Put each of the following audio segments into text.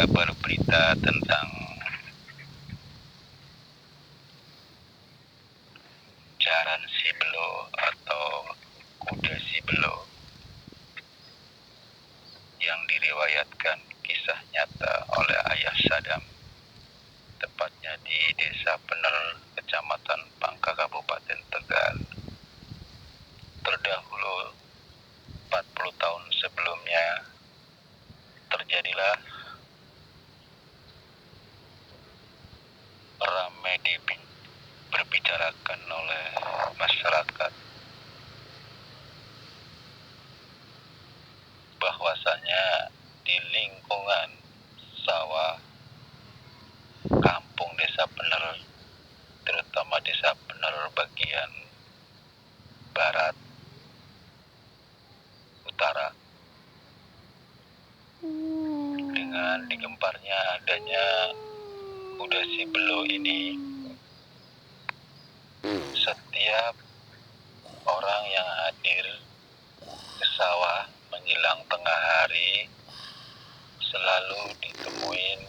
kabar berita tentang jaran sibelo atau kuda sibelo yang diriwayatkan kisah nyata oleh Ayah Sadam, tepatnya di Desa Pener, Kecamatan Pangka, Kabupaten Tegal. Terdahulu 40 tahun sebelumnya terjadilah ramai diperbicarakan oleh masyarakat bahwasanya di lingkungan sawah kampung Desa Pener, terutama Desa Pener bagian barat utara, dengan digemparnya adanya kuda sibelo ini, setiap orang yang hadir ke sawah menjelang tengah hari selalu ditemuin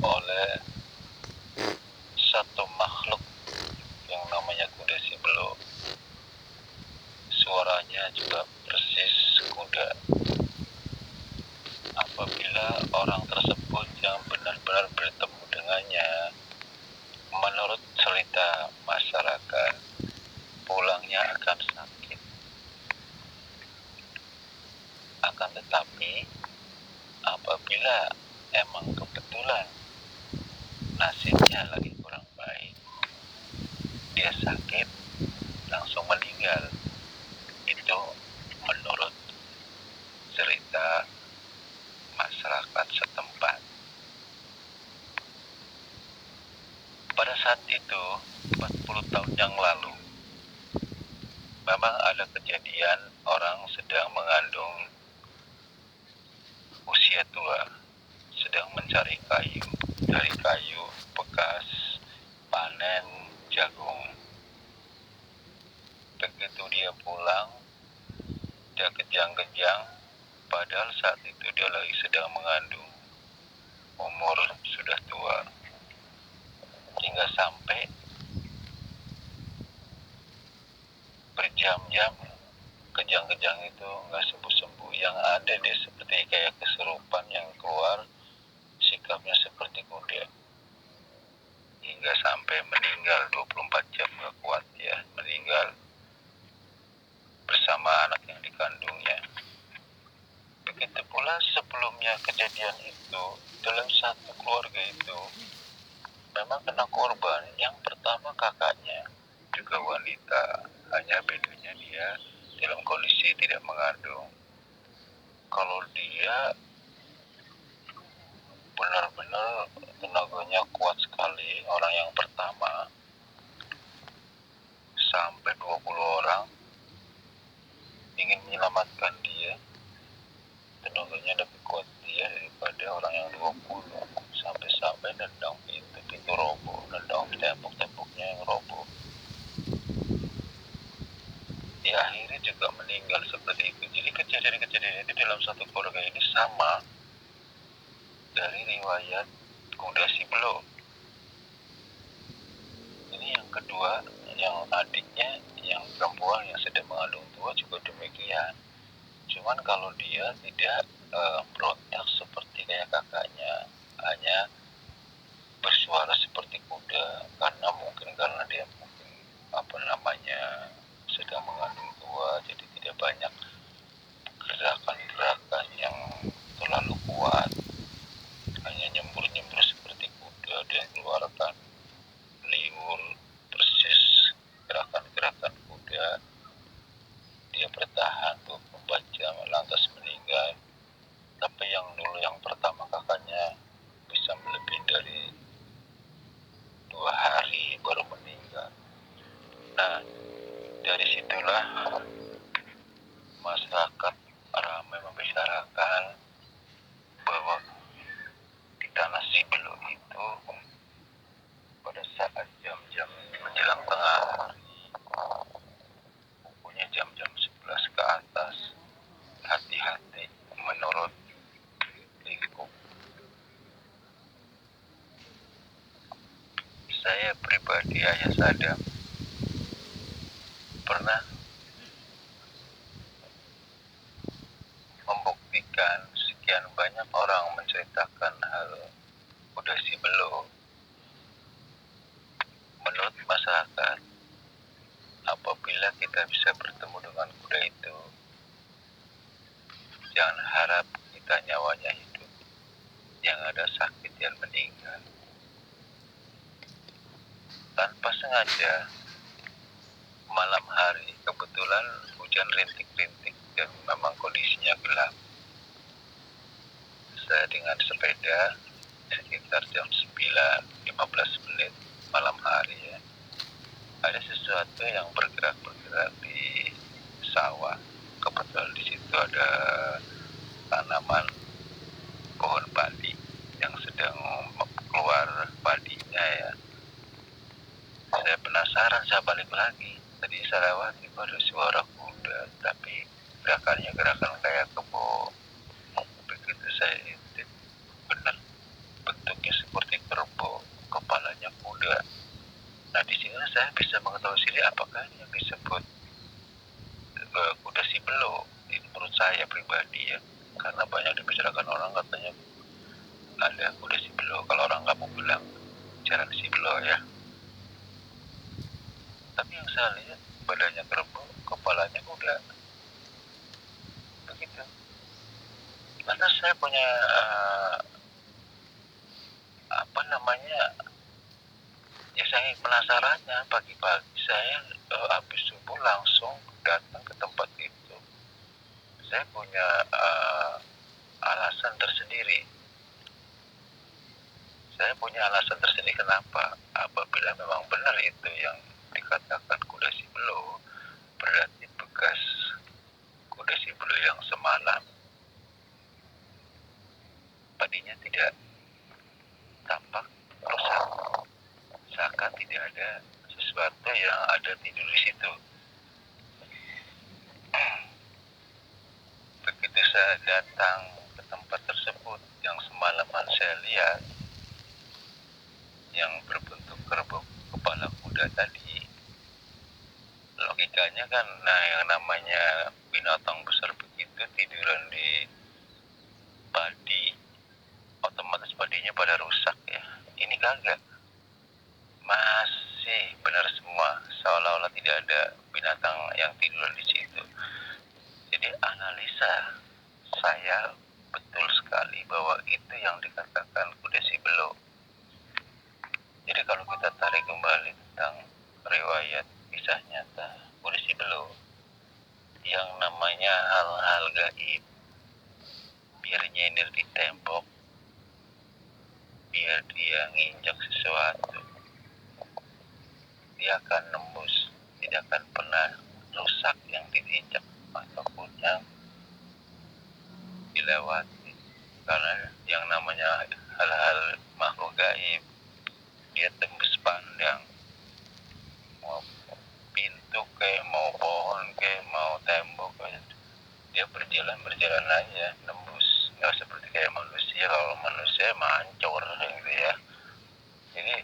oleh satu makhluk yang namanya kuda sibelo. Suaranya juga persis kuda. Apabila orang tersebut yang benar-benar bertemu dengannya, menurut cerita masyarakat, pulangnya akan sakit. Akan tetapi, apabila emang kebetulan nasibnya lagi kurang baik, dia sakit, langsung meninggal. Itu menurut cerita masyarakat setempat. Pada saat itu, 40 tahun yang lalu, memang ada kejadian orang sedang mengandung usia tua, sedang mencari kayu, dari kayu bekas panen jagung. Begitu dia pulang, dia kejang-kejang, padahal saat itu dia lagi sedang mengandung, umur sudah tua. Hingga sampai berjam-jam kejang-kejang itu nggak sembuh-sembuh. Yang ada dia seperti kayak kesurupan yang keluar, sikapnya seperti kuda. Hingga sampai meninggal 24 jam nggak kuat ya, meninggal bersama anak yang dikandungnya. Begitu pula sebelumnya kejadian itu, dalam satu keluarga itu memang kena korban. Yang pertama kakaknya, juga wanita, hanya bedanya dia dalam kondisi tidak mengandung. Kalau dia benar-benar tenaganya kuat sekali, orang yang pertama, sampai 20 orang ingin menyelamatkan dia. Tenaganya lebih kuat dia daripada orang yang 20, sampai-sampai nendang pintu roboh, nendang tembok-temboknya yang roboh. Dia akhirnya juga meninggal seperti itu. Jadi kejadian-kejadian itu dalam satu keluarga ini sama dari riwayat kuda sibelo. Ini yang kedua, yang adiknya yang perempuan yang sedang mengandung tua juga demikian. Cuman kalau dia tidak berontak seperti kayak kakaknya, hanya bersuara seperti kuda, karena dia sedang mengandung tua, jadi tidak banyak gerakan-gerakan yang terlalu kuat, hanya nyembur-nyembur seperti kuda. Dia keluarkan liur persis gerakan-gerakan kuda. Dia bertahan 24 jam lantas meninggal. Tapi yang pertama kakaknya bisa lebih dari 2 hari baru meninggal. Nah, dari situlah masyarakat ramai membicarakan bahwa di tanah sibelo itu pada saat jam-jam menjelang tengah hari, pokoknya jam-jam 11 ke atas, hati-hati menurut lingkup saya pribadi, Ayah Sadam, pernah membuktikan sekian banyak orang menceritakan hal kuda si Belo. Menurut masyarakat, apabila kita bisa bertemu dengan kuda itu, jangan harap kita nyawanya hidup, yang ada sakit dan meninggal. Tanpa sengaja, malam hari kebetulan hujan rintik-rintik dan memang kondisinya gelap. Saya dengan sepeda sekitar jam 9:15 malam hari ya. Ada sesuatu yang bergerak-bergerak di sawah. Kebetulan di situ ada tanaman pohon padi yang sedang keluar padinya ya. Saya penasaran, saya balik lagi. Tadi saya lewati ada suara kuda, tapi gerakannya gerakan kayak kebo. Begitu saya intip, benar bentuknya seperti kerbau, kepalanya kuda. Nah di sini saya bisa mengetahui sendiri apakah ini yang disebut kuda si Belo. Ini menurut saya pribadi ya, karena banyak dibicarakan orang katanya ada kuda si Belo. Kalau orang nggak mau bilang jalan si Belo ya. Tapi yang saya lihat badannya kerbau, kepalanya kuda. Begitu. Karena saya punya ya saya penasarannya. Pagi-pagi saya habis subuh langsung datang ke tempat itu. Saya punya alasan tersendiri. Saya punya alasan tersendiri kenapa. Apabila memang benar itu yang dikatakan kuda si Belo, berarti bekas kuda si Belo yang semalam padinya tidak tampak rusak, seakan tidak ada sesuatu yang ada tidur di situ. Begitu saya datang ke tempat tersebut yang semalaman saya lihat, yang berbentuk kerbau kepala kuda tadi, logikanya kan, nah yang namanya binatang besar begitu tiduran di padi, otomatis padinya pada rusak ya. Ini kagak, masih benar semua, seolah-olah tidak ada binatang yang tiduran di situ. Jadi analisa saya betul sekali bahwa itu yang dikatakan kuda si Belo. Jadi kalau kita tarik kembali tentang riwayat kisah nyata kuda si Belo, yang namanya hal-hal gaib, biar nyender di tembok, biar dia nginjak sesuatu, dia akan nembus, tidak akan pernah rusak yang diinjak ataupun yang dilewati. Karena yang namanya hal-hal makhluk gaib, dia tembus pandang, mau pintu kayak, mau pohon kayak, mau tembok kayak, dia berjalan aja nembus. Nggak seperti kayak manusia. Kalau manusia mancur gitu ya. Jadi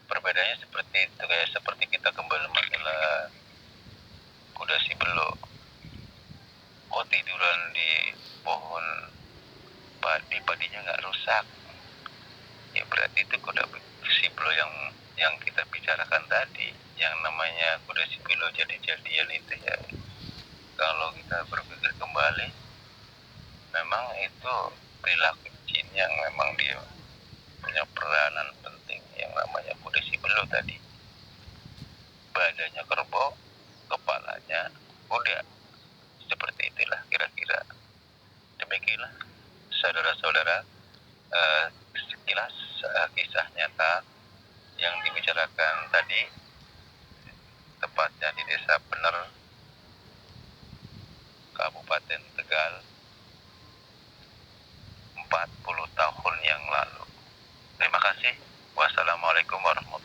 perbedaannya seperti itu, kayak seperti kita kembali masalah kuda si Belo. Oh tiduran di pohon padinya nggak rusak, ya berarti itu kuda si Belo yang kita bicarakan tadi, yang namanya kuda si Belo jadi-jadian itu ya. Kalau kita berpikir kembali, memang itu perilaku jin yang memang dia punya peranan penting, yang namanya kuda si Belo tadi. Badannya kerbau, kepalanya kuda. Seperti itulah kira-kira. Demikianlah saudara-saudara, sekilas kisah nyata yang dibicarakan tadi, tepatnya di Desa Pener, Kabupaten Tegal, 40 tahun yang lalu. Terima kasih. Wassalamualaikum warahmatullahi wabarakatuh.